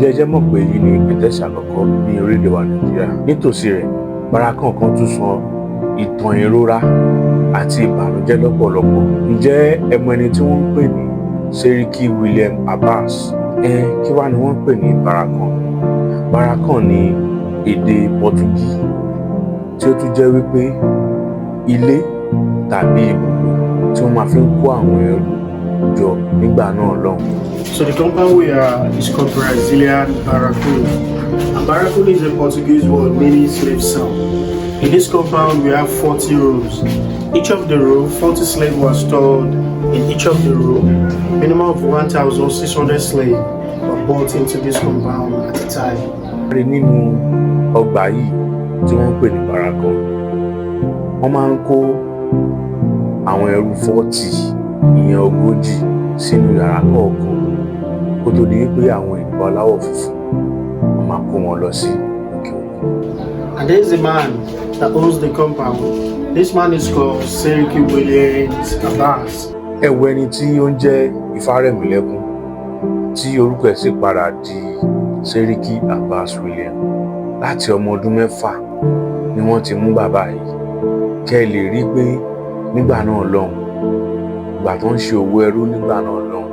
Ǹjẹ́ ẹ jẹ́ mọ̀ pé èyí ni ìgbésẹ̀ àkọ́kọ́ ní orílẹ̀-èdè wa Nàìjíríà? Nítòsí rẹ̀, Baracoon kan tún sọ ìtàn ìrora àti ìbànújẹ́ lọ́pọ̀lọpọ̀. Ǹjẹ́ ẹ mọ ẹni tí wọ́n ń pè ní Sẹ́ríkí William Abbas? Kí wá ni wọ́n ń pè ní Baracoon? Baracoon ni èdè Pọ́túgí tí ó tún jẹ́ wípé ilé tàbí ibùdó tí wọ́n máa fi ń kó àwọn ẹrù jọ nígbà náà lọ́hùn. So the compound we are is called Brazilian Baracoon. And Baracoon is a Portuguese word meaning slave cell. In this compound we have 40 rooms. Each of the room, 40 slaves were stored in each of the room. Minimum of 1,600 slaves were brought into this compound at a time. Nínú ọgbà yìí tí wọ́n ń pè ní Baracoon, wọ́n máa ń kó àwọn ẹrú 40 ìyẹn 40 sínú yàrá kọ̀ọ̀kan kó tó di wípé àwọn ènìyàn aláwọ̀ funfun wọ́n máa kó wọn lọ sí òkè òkun. And there is a man that owns the compound. This man is called Sẹ́ríkí William Abbas. Ẹ wo ẹni tí ó ń jẹ́ Ìfárẹ̀mílẹ́kún tí orúkọ ẹ̀ sì padà di Sẹ́ríkí Abbas William. Láti ọmọ ọdún 6 ni wọ́n ti mú bàbá yìí. Kẹ́ ẹ lè rí i pé nígbà náà lọ́hùn, ìgbà tó ń ṣe òwò ẹrú nígbà náà lọ́hùn,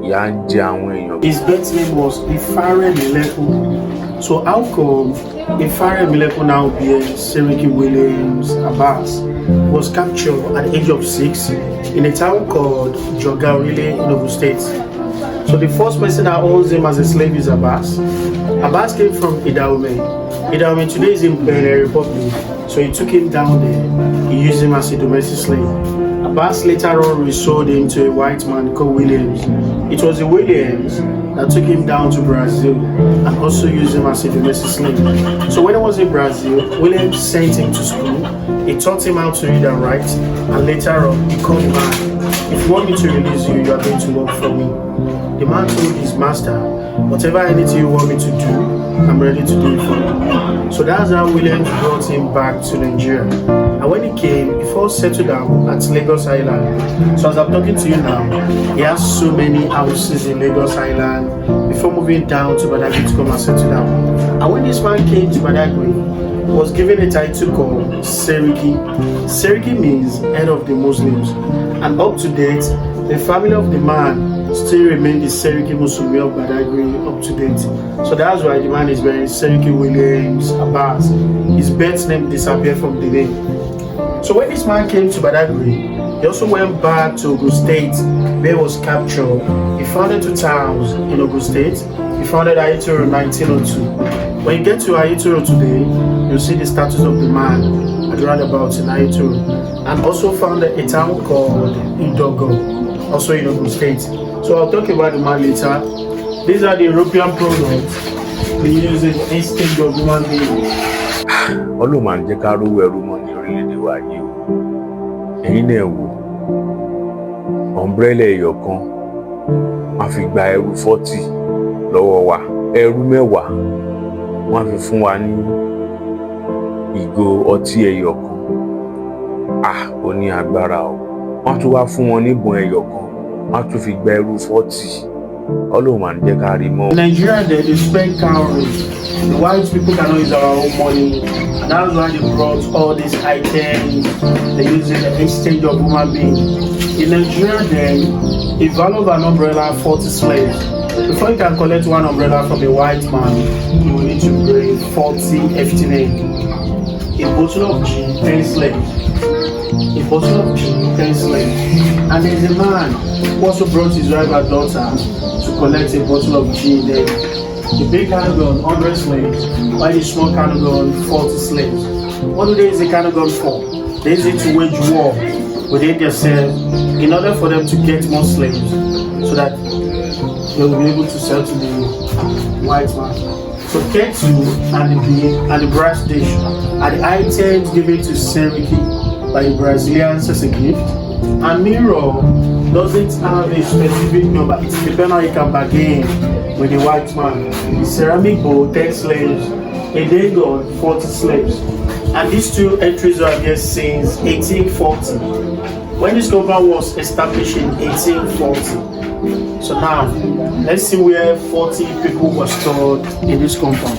ìyà ń jẹ àwọn èèyàn. His birth name was Ìfárẹ̀mílẹ́kún. So how come Ìfárẹ̀mílẹ́kún now bears Sẹ́ríkí William Abbas? He was captured at the age of 6 in a town called Jogarile in Ogun State. So the first person that owns him as a slave is Abbas. Abbas came from Idaume. Idaume today is in Benin Republic. So he took him down there. He used him as a domestic slave. Abbas later on resold him to a white man called Williams. It was the Williams that took him down to Brazil and also used him as a domestic slave. So when he was in Brazil, Williams sent him to school. He taught him how to read and write, and later on he called the man, "If you want me to release you, you are going to work for me." The man told his master, "Whatever anything you want me to do, I'm ready to do it for you." So that's how Williams brought him back to Nigeria. And when he came, he first settled down at Lagos Island. So as I'm talking to you now, he has so many houses in Lagos Island before moving down to Badagry to come and settle down. And when this man came to Badagry, he was given a title called Sẹ́ríkí. Sẹ́ríkí means head of the Muslims. And up to date, the family of the man still remain the Sẹ́ríkí Musulmi of Badagry up to date. So that's why the man is wearing Sẹ́ríkí William Abbas. His birth name disappeared from the name. So when this man came to Badagry, he also went back to Ogun State where he was captured. He founded 2 towns in Ogun State. He founded Ayetoro in 1902. When you get to Ayetoro today, you'll see the statues of the man at roundabout in Ayetoro. And also founded a town called Idogo, also in Ogun State. So I'll talk about the man later. These are the European products we use in exchange of human beings. Ọlọ́run máa ń jẹ́ ká rówó ẹrú mọ́ ní orílẹ̀-èdè wa yìí o. Ẹ̀yin náà wò, ọ̀mbrẹ́là ẹyọ kan wọ́n fi gba ẹrú 40 lọ́wọ́ wa. Ẹrú 10 wọ́n fi fún wa ní ìgò ọtí ẹyọ kan. Ó ní agbára o. Wọ́n tún wá fún wọn ní ìbọn ẹyọ kan. Wọ́n tún fi gba ẹrú 40. Ọlọ́run máa ń jẹ́ ká rí mọ́. In Nigeria, they spend cowries. The white people cannot use our own money, and that's why they brought all these items. They use it in exchange of human beings. In Nigeria, then, a value of an umbrella 40 slaves. Before you can collect one umbrella from a white man, you will need to bring 40 FTN. A bottle of gin, 10 slaves. A bottle of gin, 10 slaves. And there's a man who also brought his wife and daughter to collect a bottle of gin there. The big canoe gun, 100 slaves, while the small canoe gun, 40 slaves. What do they use the canoe gun for? They use it to wage war within themselves in order for them to get more slaves so that they will be able to sell to the white man. So kettle and the bean and the brass dish are the items given to Sẹ́ríkí by the Brazilians as a gift. And mirror doesn't have a specific number. It depends how you can bargain with the white man. The ceramic bowl, 10 slaves. A day gun, 40 slaves. And these 2 entries are there since 1840. When this compound was established in 1840, So now, let's see where 40 people were stored in this compound.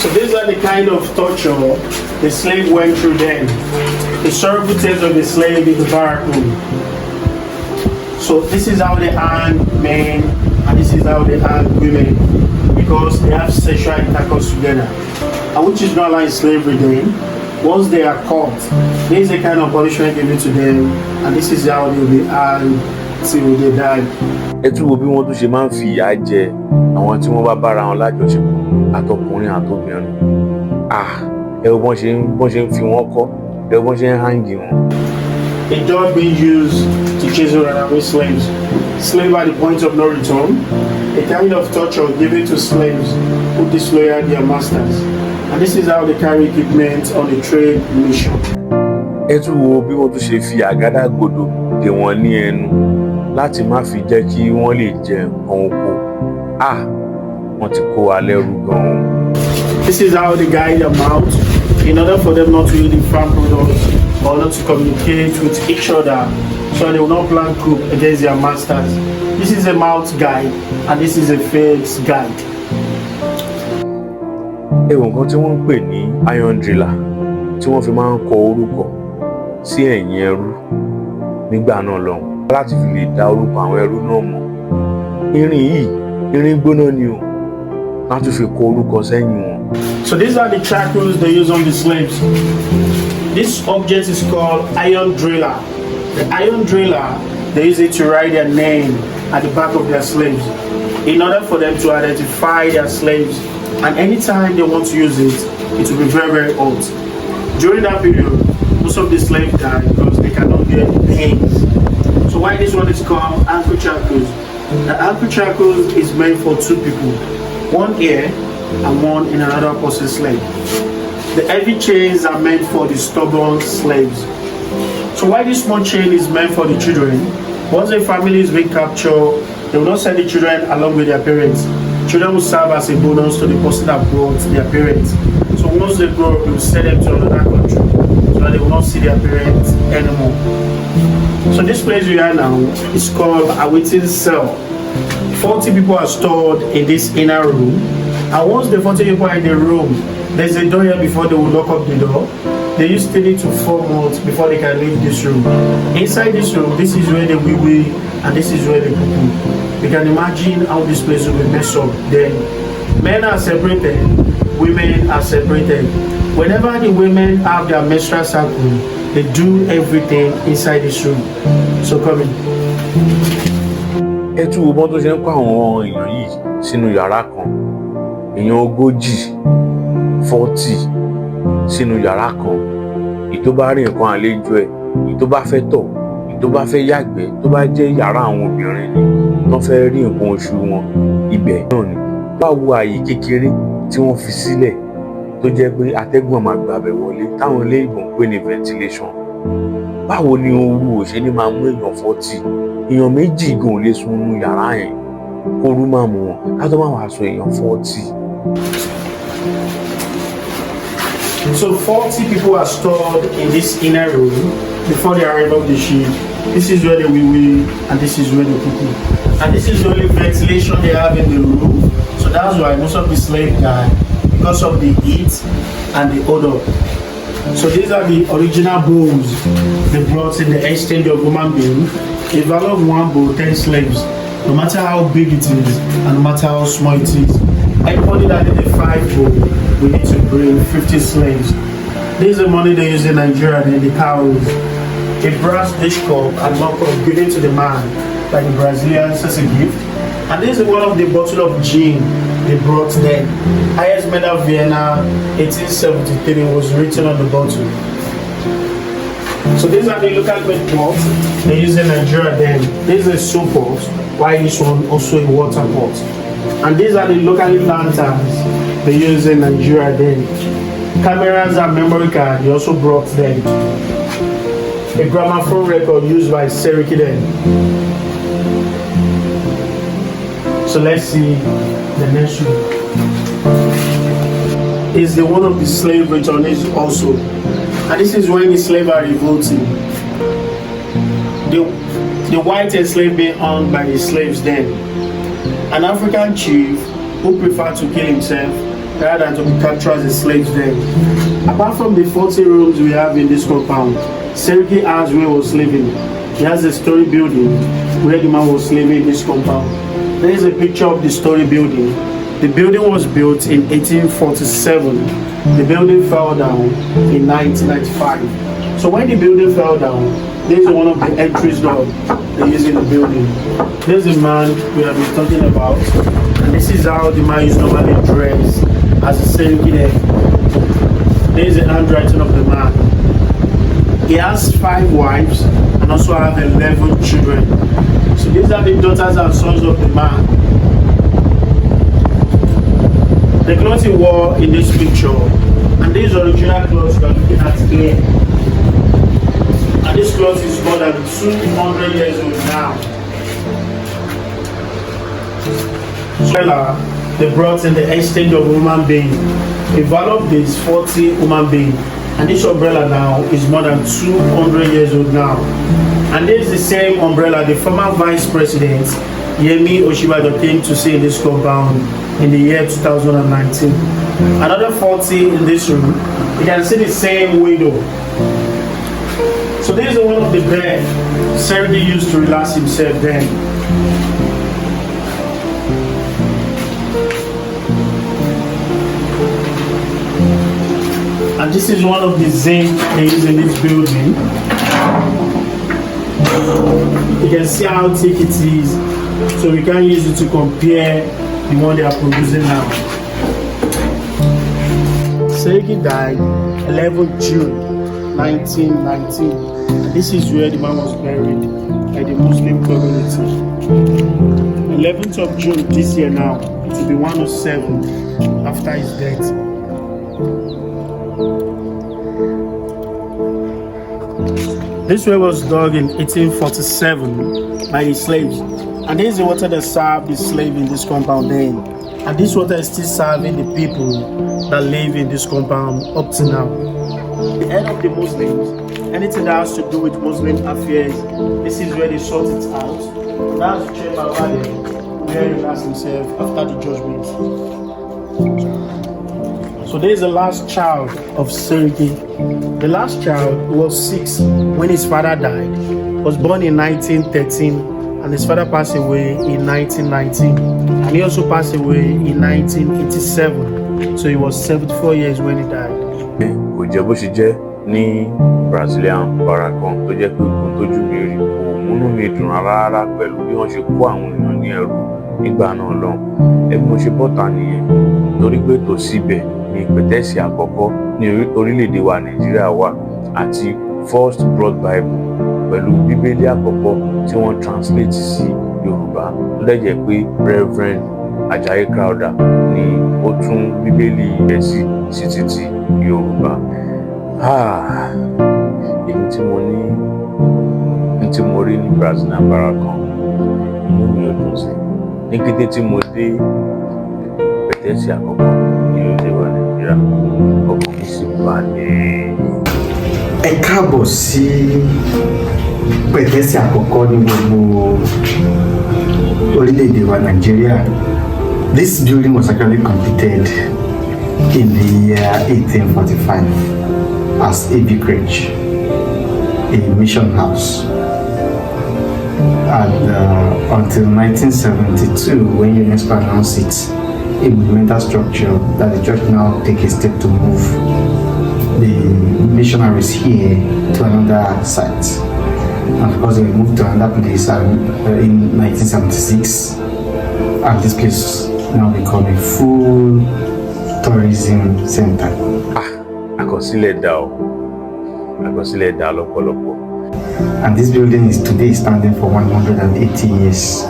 So these are the kind of torture the slave went through then. The sorrowful tales of the slave in the Baracoon. So this is how they hang men, and this is how they hang women, because they have sexual intercourse together, and which is not like slavery then. Once they are caught, there is a kind of punishment given to them, and this is how they will be hanged till they die. Ẹ tún wo bí wọ́n tún ṣe máa ń fi ìyà jẹ àwọn tí wọ́n bá bára wọn lájọṣepọ̀ àtọkùnrin àtobìnrin. Ẹ wo bọ́n ṣe ń fi wọ́n kọ́, ẹ wo bọ́n ṣe ń hangi wọn. A dog being used to chase runaway slaves. Slave at the point of no return. A kind of torture given to slaves who disloyal their masters. And this is how they carry equipment on a trade mission. Ẹ tún wo bí wọ́n tún ṣe fi àgádágodo dè wọ́n ní ẹnu láti má fi jẹ́ kí wọ́n lè jẹ nǹkan oko. Wọ́n ti kó wa lẹ́rú gan-an. This is how they guide their mouth in order for them not to eat the farm products or not to communicate with each other, so they will not plan coup against their masters. This is a mouth guide and this is a face guide. Ẹ̀wọ̀n kan tí wọ́n ń pè ní iron driller tí wọ́n fi máa ń kọ orúkọ sí ẹ̀yìn ẹrú nígbà náà lọ́hùn láti fi lè dá orúkọ àwọn ẹrú náà mọ̀. Irin yìí, irin gbóná ni o, láti fi kọ orúkọ sẹ́yìn wọn. So these are the shackles they use on the slaves. This object is called iron driller. The iron driller, they use it to write their name at the back of their slaves in order for them to identify their slaves. And anytime they want to use it, it will be very, very hot. During that period, most of the slaves die because they cannot get pains. So why this one is called ankle shackles? The ankle shackles is meant for two people, one here and one in another person's slave. The heavy chains are meant for the stubborn slaves. So why this small chain is meant for the children? Once a family is being captured, they will not send the children along with their parents. Children will serve as a bonus to the person that brought their parents. So once they grow up, they will send them to another country so that they will not see their parents anymore. So this place we are now is called a waiting cell. 40 people are stored in this inner room. And once the 40 people are in the room, there's a door here before they will lock up the door. They use 3 to 4 months before they can leave this room. Inside this room, this is where they wee and this is where they poo. You can imagine how this place will be messed up. Then men are separated, women are separated. Whenever the women have their menstrual cycle, they do everything inside this room. So come in. Ẹ tún wo bọ́n tó ṣe ń kó àwọn èèyàn yìí sínú yàrá kan. Èèyàn 40 sínú yàrá kan. Ìtó bá rí nǹkan àlejò ẹ̀, ìtó bá fẹ́ tọ̀, ìtó bá fẹ́ yàgbẹ́, tó bá jẹ́ yàrá àwọn obìnrin ni wọ́n fẹ́ rí nǹkan oṣù wọn, ibẹ̀ náà ni. Báwo ààyè kékeré tí wọ́n fi sílẹ̀ tó jẹ́ pé atẹ́gùn máa gbàbẹ̀ wọlé táwọn ilé ìbò ń pè ní ventilation. Báwo ni ooru ò ṣe ní máa mú èèyàn 40? Èèyàn méjì gan ò lè sùn nínú yàrá yẹn kóru máa mú wọn ká tó máa wá sọ èèyàn 40. So 40 people are stored in this inner room before they arrive off the ship. This is where they wee and this is where they poo. And this is the only ventilation they have in the room. So that's why most of the slaves die, because of the heat and the odor. So these are the original bones they brought in the exchange of human being. A value of 1 bull, 10 slaves. No matter how big it is and no matter how small it is. Anybody that did a 5 bull, we need to bring 50 slaves. This is the money they use in Nigeria and the cows. A brass dish cup and mug cup given to the man by the Brazilians as a gift. And this is one of the bottle of gin they brought then. Highest medal Vienna 1873 was written on the bottle. So these are the local made pots they use in Nigeria then. This is a soup pot, while this one also a water pot. And these are the locally lanterns they use in Nigeria then. Cameras and memory card they also brought them. A gramophone record used by Seriki then. So let's see the next one. Is the one of the slave returnees also. And this is when the slaves are revolting. The white enslaved being hung by the slaves then. An African chief who preferred to kill himself rather than to be captured as a slave then. Apart from the 40 rooms we have in this compound, Seriki has where he was living. He has a story building where the man was living in this compound. There is a picture of the story building. The building was built in 1847. The building fell down in 1995. So when the building fell down, this is one of the entries door they use in the building. There's a man we have been talking about, and this is how the man is normally dressed as a Seriki there. There is the handwriting of the man. He has 5 wives and also have 11 children. So these are the daughters and sons of the man. The clothes he wore in this picture, and these original clothes we are looking at here. And this cloth is more than 200 years old now. So they brought in the exchange of human being. The value of this 40 human being. And this umbrella now is more than 200 years old now. And this is the same umbrella the former vice president Yemi Osinbajo came to see in this compound in the year 2019. Another 40 in this room. You can see the same window. So this is one of the bed Seriki used to relax himself then. And this is one of the zinc they use in this building. You can see how thick it is. So we can use it to compare the one they are producing now. Seriki died 11 June 1919. And this is where the man was buried by the Muslim community. 11th of June this year now, it will be 107 after his death. This well was dug in 1847 by the slaves. And this is the water that served the slave in this compound then. And this water is still serving the people that live in this compound up to now. The head of the Muslims, anything that has to do with Muslim affairs, this is where they sort it out. That's the chair where he relaxed himself after the judgment. So there is the last child of Seriki. The last child was 6 when his father died. Was born in 1913 and his father passed away in 1919. And he also passed away in 1987. So he was 74 years when he died. Kò jẹ́ bó ṣe jẹ́ ní Brazilian Baracoon tó jẹ́ pé ogun tójú mi rí kò múnú mi dùn rárá pẹ̀lú bí wọ́n ṣe kó àwọn èèyàn ní ẹrú nígbà náà lọ́hùn. Ẹbí mo ṣe bọ́ta nìyẹn torí pé tòsíbẹ̀ ní pẹ̀tẹ́sì àkọ́kọ́ ní orílẹ̀-èdè wa Nàìjíríà wà àti First Broad Bible pẹ̀lú Bíbélì àkọ́kọ́ tí wọ́n translate sí Yorùbá lẹ́jẹ̀ pé Reverend Ajayi Crowther ni ó tún Bíbélì Gẹ̀ẹ́sì sí títí Yorùbá. Èyí tí mo rí ní Brazilian Baracoon inú mi ò dùn sí. Ní kété tí mo dé pẹ̀tẹ́sì àkọ́kọ́ ní orílẹ̀-èdè wa Nàìjíríà, ọkàn mi sì balẹ̀. Ẹ káàbọ̀ sí pẹ̀tẹ́sì àkọ́kọ́ ní gbogbo orílẹ̀-èdè wa Nàìjíríà. This building was actually completed in the year 1845 as a vicarage, a mission house. And until 1972, when UNESCO announced it a monumental structure, that the church now take a step to move the missionaries here to another site. And because they moved to another place in 1976, and this place now become a full tourism center. Àkọsílẹ̀ dá lọ́pọ̀lọpọ̀. And this building is today standing for 180 years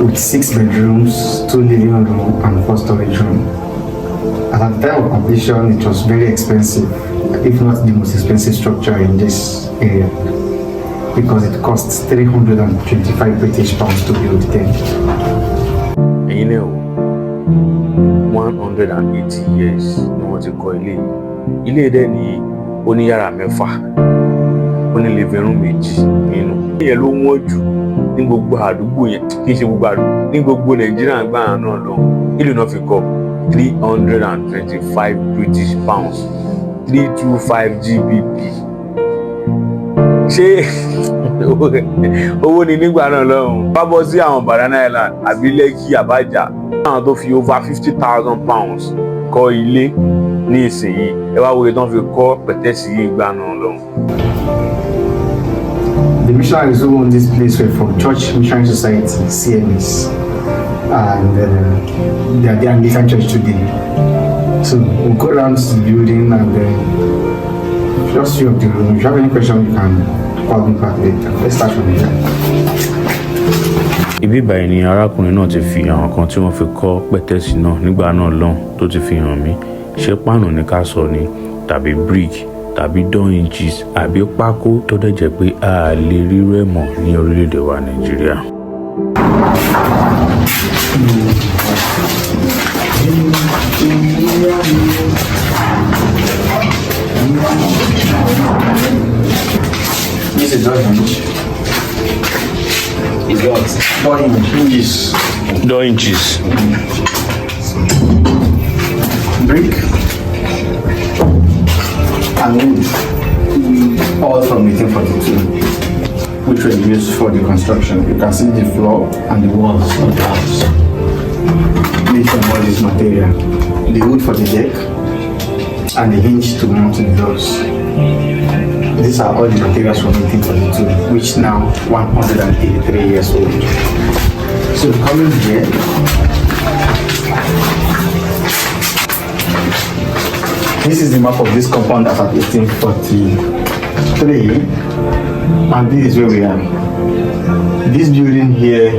with 6 bedrooms, 2 living rooms and 4 storage rooms. At the time of completion, it was very expensive, if not the most expensive structure in this area, because it costs 325 British pounds to build then. ẹ̀yin náà 180 years ni wọ́n ti kọ́ ilé yìí. Ilé dẹ̀ ní oníyàrá 6, ó ní living room 2 nínú. Ìyẹn ló wọ́n jù ní gbogbo àdúgbò yẹn, kì í ṣe gbogbo àdúgbò, ní gbogbo Nàìjíríà gbáà náà lọ. Ìlú náà fi kọ́ 325 British pounds, 325 GBP. Ṣé owó ni nígbà náà lọ́hùn? Bá bọ́ sí àwọn Banana Island àbí Lekki, Abaja, àwọn tó fi over 50,000 pounds kọ́ ilé ní ìsinyìí, ẹ wá wo ìtàn fi kọ́ pẹ̀tẹ́sì yìí gbà náà lọ́hùn. The missionaries who own this place were from Church Missionary Society, CMS, and they are the Anglican Church today. So we'll go around to the building and just few of the room. If you have any question, you can call me back later. Let's start from here. Ibi báyìí ni arákùnrin náà ti fi àwọn kan tí wọ́n fi kọ́ pẹ̀tẹ́sì náà nígbà náà lọ́hùn tó ti fi hàn mí. Ṣé páànù ní ká sọ ni, tàbí brick, tàbí door inches, àbí pákó tó dẹ̀ jẹ́ pé a lè rí rẹ̀ mọ̀ ní orílẹ̀-èdè wa Nàìjíríà. This is door hinge. It's got door hinges. Door inches. Brick and wood, all from 1842, which were used for the construction. You can see the floor and the walls of the house made from all this material. The wood for the deck and the hinge to mount the doors. These are all the materials from 1842, which now 183 years old. So coming here, this is the map of this compound as at 1843, and this is where we are. This building here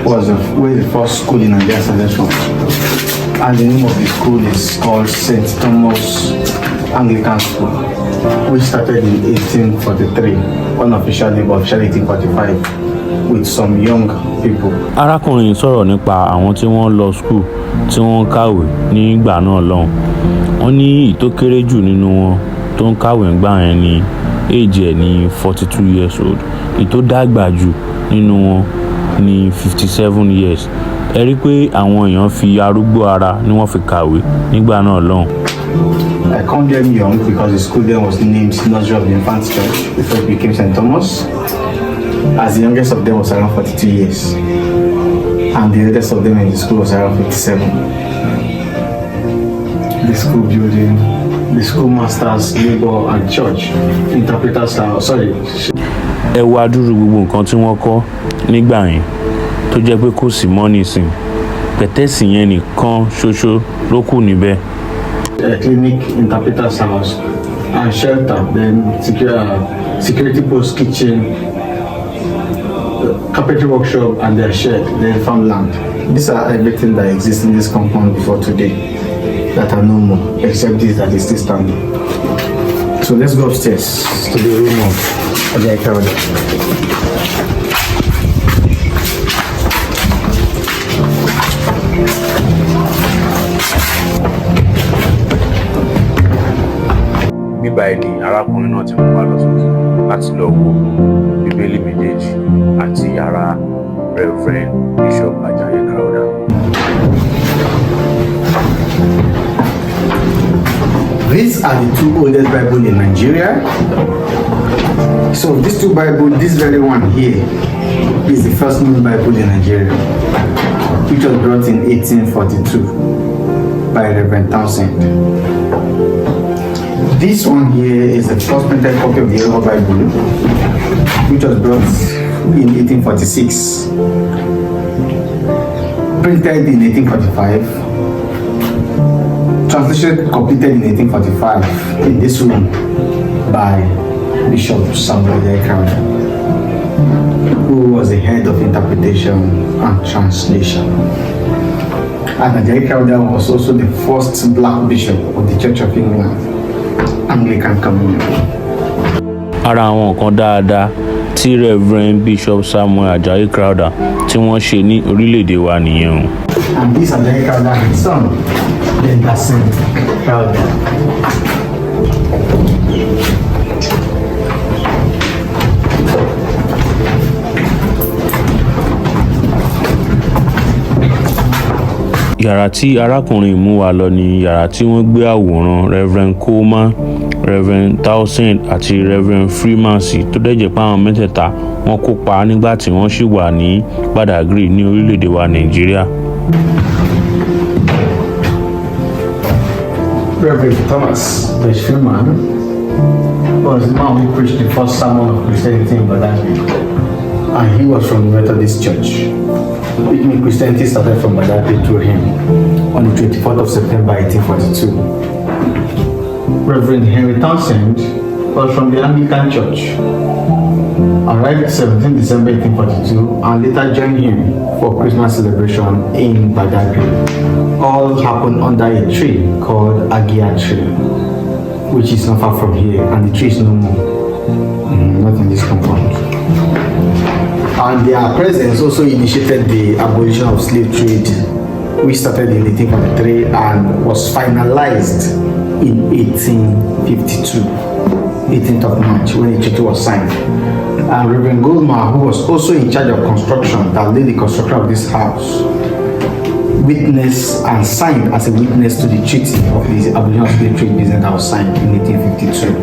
was where the first school in Nigeria started from, and the name of the school is called St. Thomas Anglican School, which started in 1843, unofficially but officially 1845, with some young people. Arákùnrin sọ̀rọ̀ nípa àwọn tí wọ́n lọ school tí wọ́n kàwé nígbà náà lọ́hùn. Wọ́n ní ìtó kéré jù nínú wọn tó ń kàwé ńgbà yẹn ní age ẹ̀ ní 42 years old. Ìtó dàgbà jù nínú wọn ní 57 years. Ẹ rí pé àwọn èèyàn fi arúgbó ara ni wọ́n fi kàwé nígbà náà lọ́hùn. I called them young because the school then was named Nursery of the Infant Church before it became St. Thomas, as the youngest of them was around 42 years, and the oldest of them in the school was around 57. The school building, the schoolmasters, labor, and church interpreters are sorry. Ẹ wá dúró gbogbo nǹkan tí wọ́n kọ́ nígbà yẹn tó jẹ́ pé kò sí mọ́ nísìn. Pẹ̀tẹ́sì yẹn nìkan ṣoṣo ló kù níbẹ̀. A clinic, interpreter's house, and shelter, then security post, kitchen, carpentry workshop, and their shed, then farmland. These are everything that exists in this compound before today that are no more, except this that is still standing. So let's go upstairs to the room of Badagry. Bíbá ẹni arákùnrin náà ti mú wa lọ sókè láti lọ wo Bíbélì méjèèjì àti yàrá Reverend Bishop Ajayi Crowther. These are the two oldest Bibles in Nigeria. So these two Bibles, this very one here is the first known Bible in Nigeria, which was brought in 1842 by Reverend Townsend. This one here is the first printed copy of the Yoruba Bible, which was brought in 1846, printed in 1845, translation completed in 1845 in this room by Bishop Samuel Crowther, who was the head of interpretation and translation. And Ajayi Crowther was also the first black bishop of the Church of England, Anglican colonial. Ara àwọn nǹkan dáadáa tí Reverend Bishop Samuel Ajayi Crowther tí wọ́n ṣe ní orílẹ̀-èdè wa nìyẹn o. And this Angelica elder, his son, then Dasin elder. Yàrá tí arákùnrin mú wa lọ ni yàrá tí wọ́n gbé àwòrán Reverend Coleman, Reverend Townsend àti Reverend Freeman sí, tó dẹ̀ jẹ́ pé àwọn mẹ́tẹ̀ẹ̀ta wọ́n kópa nígbà tí wọ́n ṣì wà ní Badagry ní orílẹ̀-èdè wa Nàìjíríà. Reverend Thomas Freeman was the man who preached the first sermon of Christianity in Badagry, and he was from the Methodist Church. Which means Christianity started from Badagry through him on the 24th of September 1842. Reverend Henry Townsend was from the Anglican Church, arrived 17 December 1842 and later joined him for Christmas celebration in Badagry. All happened under a tree called Agia tree, which is not far from here, and the tree is no more, not in this compound. And their presence also initiated the abolition of slave trade, which started in 1843 and was finalized in 1852, 18th of March, when the treaty was signed. And Reverend Goldman, who was also in charge of construction, that led the construction of this house, witnessed and signed as a witness to the treaty of the abolition of slave trade business that was signed in 1852.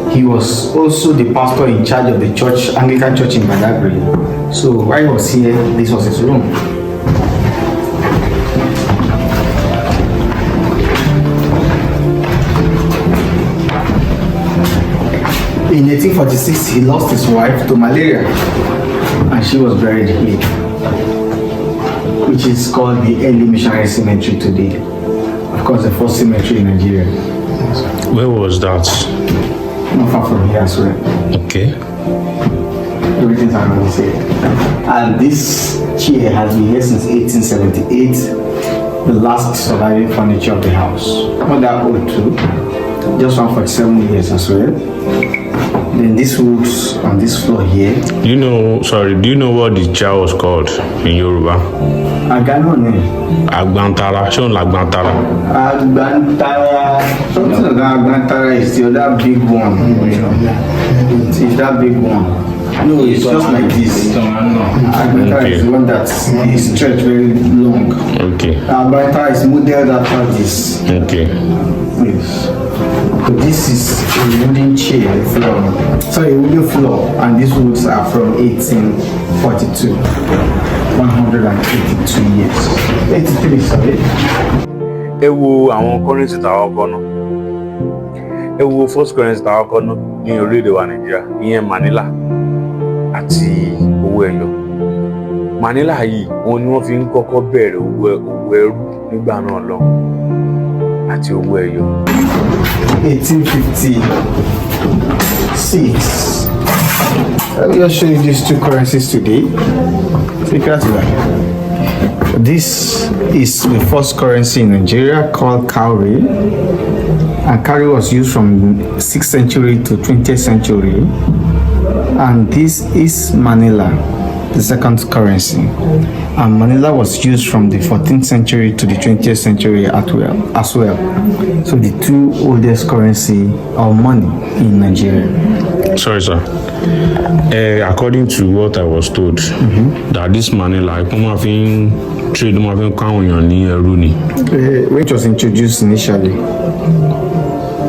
He was also the pastor in charge of the church, Anglican Church in Badagry. So while he was here, this was his room. In 1846, he lost his wife to malaria, and she was buried here, which is called the early missionary cemetery today. Of course, the first cemetery in Nigeria. Where was that? Not far from here as well. Okay. Everything's around this area. And this chair has been here since 1878, the last surviving furniture of the house. Not that old too, just 147 years as well. Then this wood on this floor here. Do you know what the chair was called in Yoruba? Agano. Agbantara. Ṣé òun l'Agbantara? Agbantara. Something like that. Agbantara is the other big one. It's that big one. No, it's just like this. Agbantara is the one that is stretched very long. Okay. Agbantara is modeled after this. Okay. Yes. So this is a wooden chair a wooden floor, and these woods are from 1842. 182 years. 83, sorry. Ẹ wo àwọn currency tàwọn kọ́ náà. Ẹ wo first currency tàwọn kọ́ náà ní orílẹ̀-èdè wa Nàìjíríà, ìyẹn Manila àti owó ẹyọ. Manila yìí, òun ni wọ́n fi ń kọ́kọ́ bẹ̀rẹ̀ owó ẹrú nígbà náà lọ àti owó ẹyọ. 1856. Let me just show you these two currencies today. Look at that. This is the first currency in Nigeria called cowrie. And cowrie was used from 6th century to 20th century. And this is Manila, the second currency. And Manila was used from the 14th century to the 20th century as well. So the two oldest currency of money in Nigeria. Sorry, sir. According to what I was told, that this Manila, trade which was introduced initially.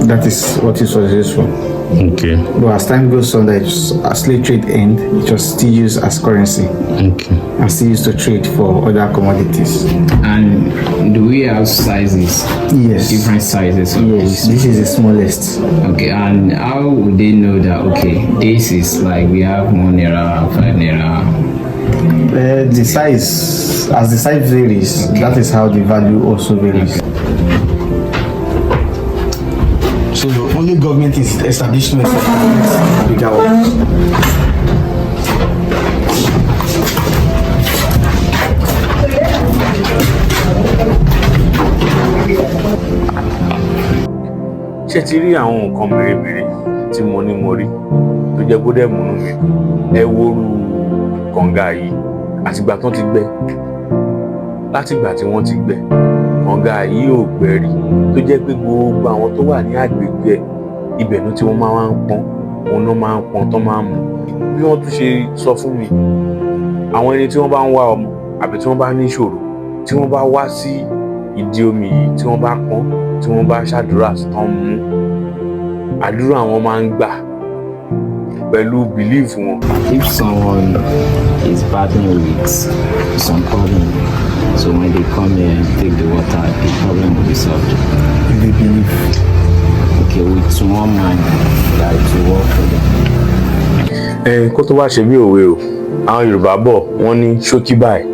That is what it was used for. Okay. But as time goes on, as slave trade ended, it was still used as currency. Okay. And still used to trade for other commodities. And do we have sizes? Yes. Different sizes? Yes, this is the smallest. Okay, and how would they know that, okay, this is like we have 1 naira, 5 naira? The size, as the size varies, that is how the value also varies. So only government is establishment for bigger ones. Ṣé ti rí àwọn nǹkan mèremère tí mo rí tó jẹ́ kó dẹ̀ múnú mi dùn? Ẹ woru kànga yìí àtìgbà tán ti gbẹ́ látìgbà tí wọ́n ti gbẹ́ kànga yìí ò gbẹ rí tó jẹ́ pé gbogbo àwọn tó wà ní àgbègbè ibẹ̀ ló tí wọ́n máa ń pọ́n òun náà máa ń pọ́n tó máa ń mu. Bí wọ́n tún ṣe sọ fún mi, àwọn ẹni tí wọ́n bá ń wá ọmọ àbí tí wọ́n bá ní ìṣòro tí wọ́n bá wá sí ìdí omi yìí tí wọ́n bá pọ́n tí wọ́n bá ṣàdúrà tán mú, àdúrà wọn máa ń gbà pẹ̀lú belief wọn. If someone is battling with some problem, so when they come here and take the water, the problem will be solved. If they believe. Okay, with one mind that it will work for them. Kó tó wá ṣe bí òwe o, àwọn Yorùbá bọ̀ wọ́n ní ṣókí báyìí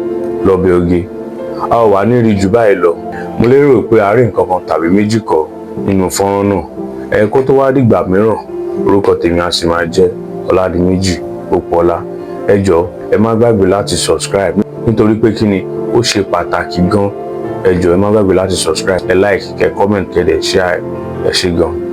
lọ́bẹ̀ oge, a ò wá ní rí jù báyìí lọ. Mo lérò pé a rí nǹkan kan tàbí méjì kọ́ nínú fọ́nrán náà. Kó tó wá dìgbà mìíràn, orúkọ tèmi á sì máa jẹ́ Ọládìméjì Pópóọlá. Ẹ jọ̀ọ́ ẹ má gbàgbé láti subscribe nítorí pé kí ni ó ṣe pàtàkì gan. Ẹ jọ̀ọ́ ẹ má gbàgbé láti subscribe, ẹ like, kẹ́ comment, kẹ́ dẹ̀ share. Ẹ ṣé gan.